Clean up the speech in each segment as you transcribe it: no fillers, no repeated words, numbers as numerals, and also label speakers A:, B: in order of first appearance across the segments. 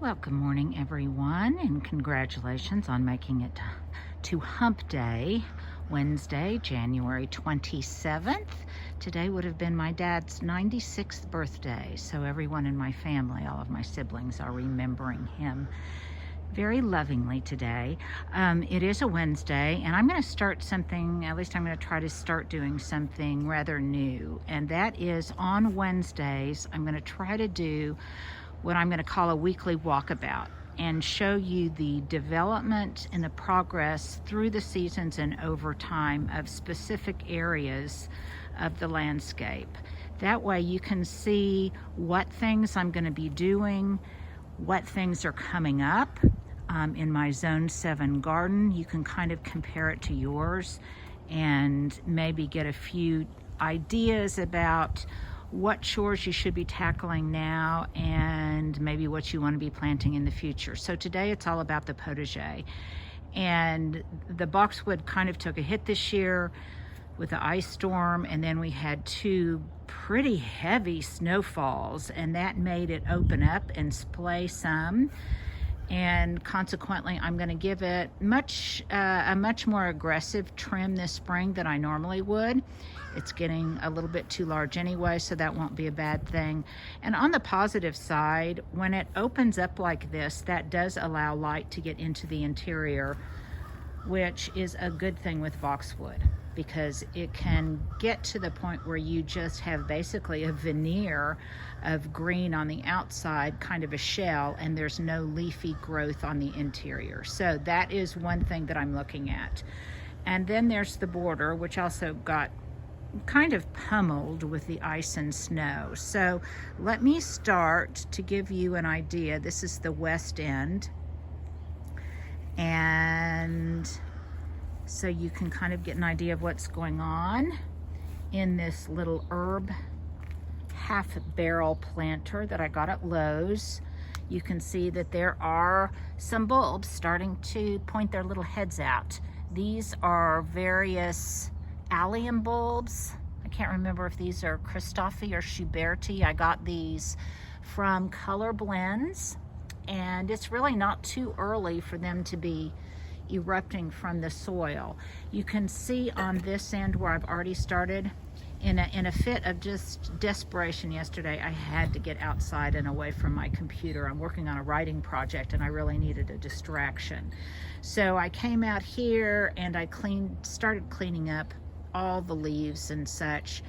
A: Well, good morning, everyone, and congratulations on making it to Hump Day, Wednesday, January 27th. Today would have been my dad's 96th birthday, so everyone in my family, all of my siblings, are remembering him very lovingly today. It is a Wednesday, and I'm going to start something, at least I'm going to try to start doing something rather new, and that is on Wednesdays, I'm going to try to do what I'm going to call a weekly walkabout and show you the development and the progress through the seasons and over time of specific areas of the landscape. That way you can see what things I'm going to be doing, what things are coming up in my Zone 7 garden. You can kind of compare it to yours and maybe get a few ideas about what chores you should be tackling now and maybe what you want to be planting in the future. So today it's all about the potager. And the Boxwood kind of took a hit this year with the ice storm, and then we had two pretty heavy snowfalls, and that made it open up and splay some. And consequently, I'm going to give it a much more aggressive trim this spring than I normally would. It's getting a little bit too large anyway, so that won't be a bad thing. And on the positive side, when it opens up like this, that does allow light to get into the interior, which is a good thing with Boxwood, because it can get to the point where you just have basically a veneer of green on the outside, kind of a shell, and there's no leafy growth on the interior. So that is one thing that I'm looking at. And then there's the border, which also got kind of pummeled with the ice and snow. So let me start to give you an idea. This is the west end, and so you can kind of get an idea of what's going on in this little herb half barrel planter that I got at Lowe's. You can see that there are some bulbs starting to point their little heads out. These are various allium bulbs. I can't remember if these are Christophe or Schuberti. I got these from Color Blends, and it's really not too early for them to be erupting from the soil. You can see on this end where I've already started, in a fit of just desperation yesterday, I had to get outside and away from my computer. I'm working on a writing project and I really needed a distraction. So I came out here and I started cleaning up all the leaves and such.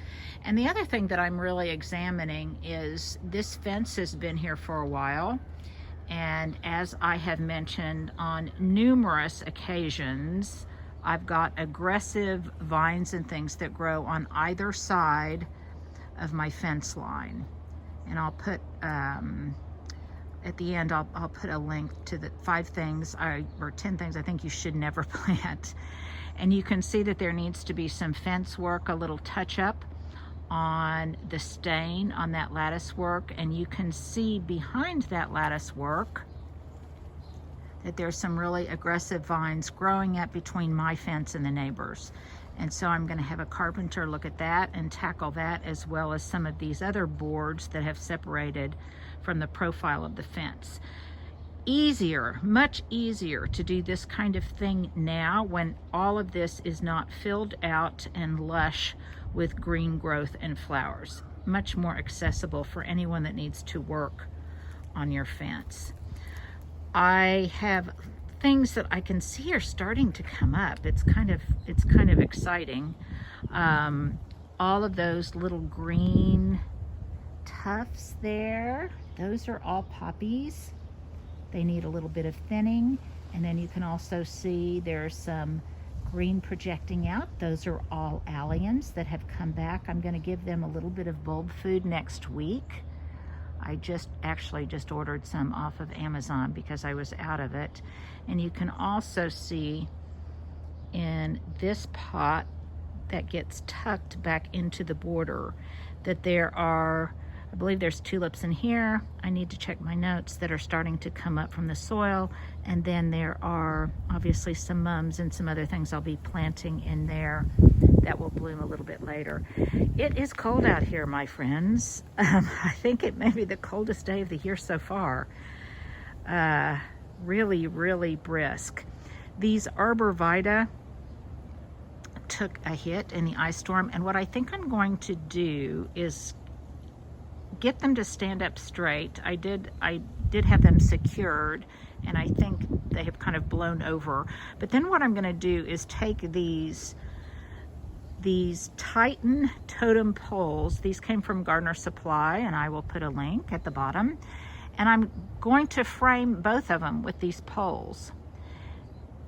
A: And the other thing that I'm really examining is this fence has been here for a while. And as I have mentioned on numerous occasions, I've got aggressive vines and things that grow on either side of my fence line. And I'll put, at the end, I'll put a link to the 5 things, or 10 things I think you should never plant. And you can see that there needs to be some fence work, a little touch up on the stain on that lattice work, and you can see behind that lattice work that there's some really aggressive vines growing up between my fence and the neighbors. And so I'm going to have a carpenter look at that and tackle that, as well as some of these other boards that have separated from the profile of the fence. Easier, much easier to do this kind of thing now when all of this is not filled out and lush with green growth and flowers. Much more accessible for anyone that needs to work on your fence. I have things that I can see are starting to come up. It's kind of exciting. All of those little green tufts there, those are all poppies. They need a little bit of thinning. And then you can also see there's some green projecting out. Those are all alliums that have come back. I'm going to give them a little bit of bulb food next week. I actually just ordered some off of Amazon because I was out of it. And you can also see in this pot that gets tucked back into the border that there are, I believe there's tulips in here. I need to check my notes, that are starting to come up from the soil. And then there are obviously some mums and some other things I'll be planting in there that will bloom a little bit later. It is cold out here, my friends. I think it may be the coldest day of the year so far. really, really brisk. These arborvitae took a hit in the ice storm, and what I think I'm going to do is get them to stand up straight. I did have them secured, and I think they have kind of blown over. But then what I'm going to do is take these Titan totem poles. These came from Gardener Supply, and I will put a link at the bottom. And I'm going to frame both of them with these poles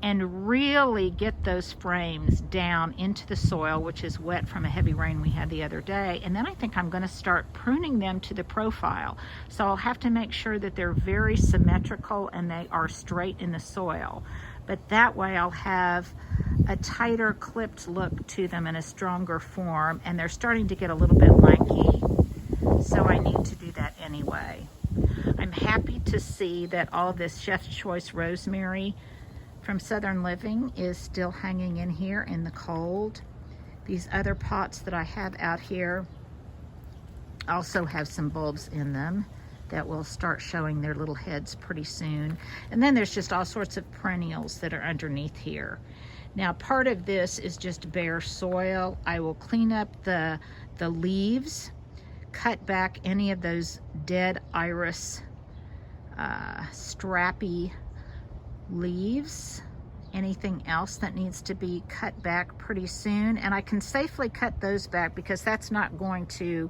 A: and really get those frames down into the soil, which is wet from a heavy rain we had the other day. And then I think I'm going to start pruning them to the profile. So I'll have to make sure that they're very symmetrical and they are straight in the soil. But that way I'll have a tighter clipped look to them in a stronger form, and they're starting to get a little bit lanky, so I need to do that anyway. I'm happy to see that all this Chef's Choice rosemary from Southern Living is still hanging in here in the cold. These other pots that I have out here also have some bulbs in them that will start showing their little heads pretty soon. And then there's just all sorts of perennials that are underneath here. Now, part of this is just bare soil. I will clean up the leaves, cut back any of those dead iris strappy leaves, anything else that needs to be cut back pretty soon. And I can safely cut those back because that's not going to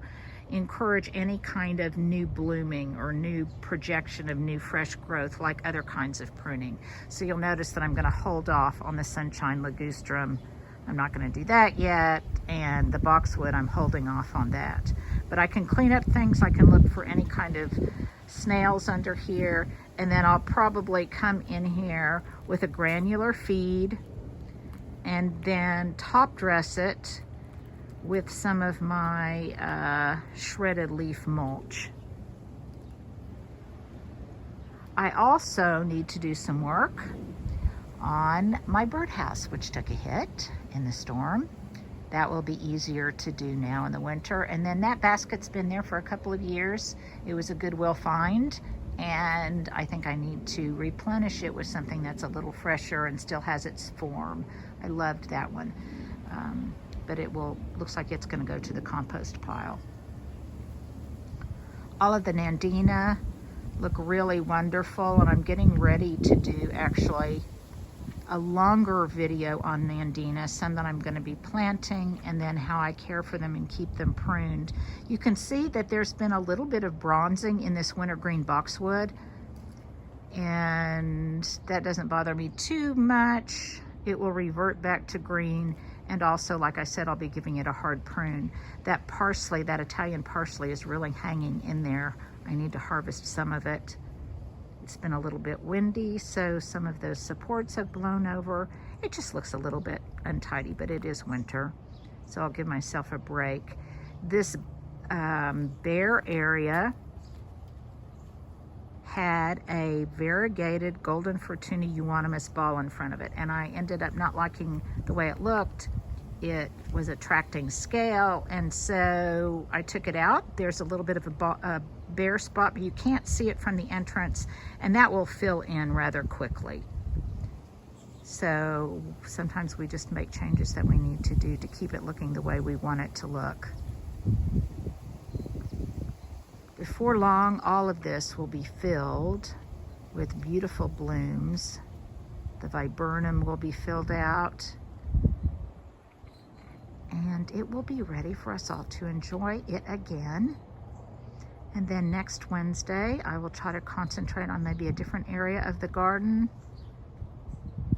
A: encourage any kind of new blooming or new projection of new fresh growth like other kinds of pruning. So you'll notice that I'm going to hold off on the Sunshine Ligustrum. I'm not going to do that yet, and the Boxwood, I'm holding off on that. But I can clean up things. I can look for any kind of snails under here, and then I'll probably come in here with a granular feed and then top dress it with some of my shredded leaf mulch. I also need to do some work on my birdhouse, which took a hit in the storm. That will be easier to do now in the winter. And then that basket's been there for a couple of years. It was a Goodwill find, and I think I need to replenish it with something that's a little fresher and still has its form. I loved that one. But looks like it's gonna go to the compost pile. All of the Nandina look really wonderful, and I'm getting ready to do actually a longer video on Nandina, some that I'm gonna be planting, and then how I care for them and keep them pruned. You can see that there's been a little bit of bronzing in this wintergreen boxwood, and that doesn't bother me too much. It will revert back to green. And also, like I said, I'll be giving it a hard prune. That parsley, that Italian parsley, is really hanging in there. I need to harvest some of it. It's been a little bit windy, so some of those supports have blown over. It just looks a little bit untidy, but it is winter, so I'll give myself a break. This bare area had a variegated golden fortuna euonymus ball in front of it, and I ended up not liking the way it looked. It was attracting scale, and so I took it out. There's a little bit of a bare spot, but you can't see it from the entrance, and that will fill in rather quickly. So sometimes we just make changes that we need to do to keep it looking the way we want it to look. Before long, all of this will be filled with beautiful blooms. The viburnum will be filled out, and it will be ready for us all to enjoy it again. And then next Wednesday, I will try to concentrate on maybe a different area of the garden.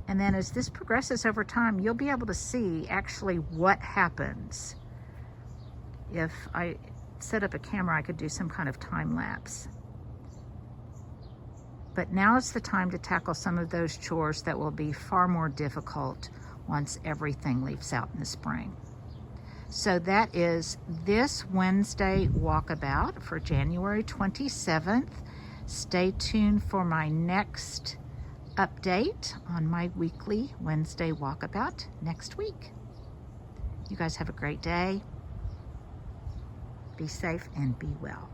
A: And then as this progresses over time, you'll be able to see actually what happens. If I set up a camera, I could do some kind of time lapse. But now is the time to tackle some of those chores that will be far more difficult once everything leaves out in the spring. So that is this Wednesday walkabout for January 27th. Stay tuned for my next update on my weekly Wednesday walkabout next week. You guys have a great day. Be safe and be well.